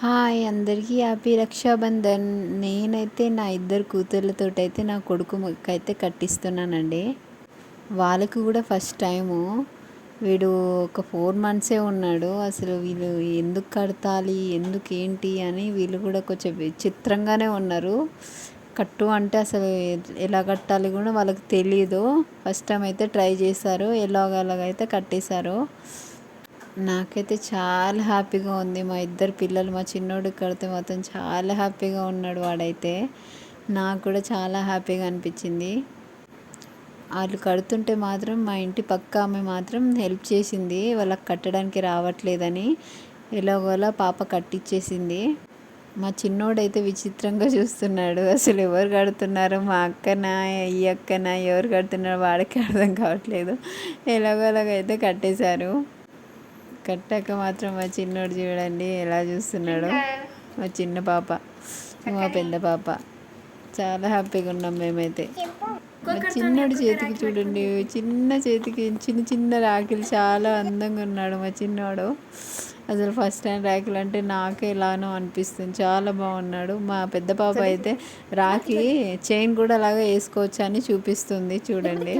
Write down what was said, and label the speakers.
Speaker 1: Hi అందరికీ happy Rakshabandhan. నేనైతే నా ఇద్దరు కూతుర్లతోటైతే నా కొడుకుకైతే కట్టిస్తున్నానండి. వాళ్ళకు కూడా ఫస్ట్ టైము. వీడు ఒక 4 మంత్సే ఉన్నాడు. అసలు వీళ్ళు ఎందుకు కడతాలి, ఎందుకు ఏంటి అని వీళ్ళు కూడా కొంచెం విచిత్రంగానే ఉన్నారు. కట్టు అంటే అసలు ఎలా కట్టాలి కూడా వాళ్ళకి తెలీదు. ఫస్ట్ టైం అయితే ట్రై చేశారు, ఎలాగైతే కట్టేశారు. నాకైతే చాలా హ్యాపీగా ఉంది. మా ఇద్దరు పిల్లలు, మా చిన్నోడికి కడితే మాత్రం చాలా హ్యాపీగా ఉన్నాడు వాడైతే. నాకు కూడా చాలా హ్యాపీగా అనిపించింది. వాళ్ళు కడుతుంటే మాత్రం మా ఇంటి పక్క ఆమె మాత్రం హెల్ప్ చేసింది, వాళ్ళకి కట్టడానికి రావట్లేదని. ఎలాగోలా పాప కట్టించేసింది. మా చిన్నోడైతే విచిత్రంగా చూస్తున్నాడు. అసలు ఎవరు కడుతున్నారు, మా అక్కనా ఈ అక్కనా, ఎవరు కడుతున్నారో వాడికి అర్థం కావట్లేదు. ఎలాగోలాగైతే కట్టేశారు. కట్టాక మాత్రం మా చిన్నోడు చూడండి ఎలా చూస్తున్నాడో. మా చిన్న పాప, మా పెద్ద పాప చాలా హ్యాపీగా ఉన్నాం మేమైతే. మా చిన్నోడి చేతికి చూడండి, చిన్న చేతికి చిన్న చిన్న రాఖీలు, చాలా అందంగా ఉన్నాడు మా చిన్నోడు. అసలు ఫస్ట్ టైం రాఖీలు అంటే నాకే ఎలానో అనిపిస్తుంది, చాలా బాగున్నాడు. మా పెద్ద పాప అయితే రాఖీ చైన్ కూడా అలాగే వేసుకోవచ్చు అని చూపిస్తుంది చూడండి.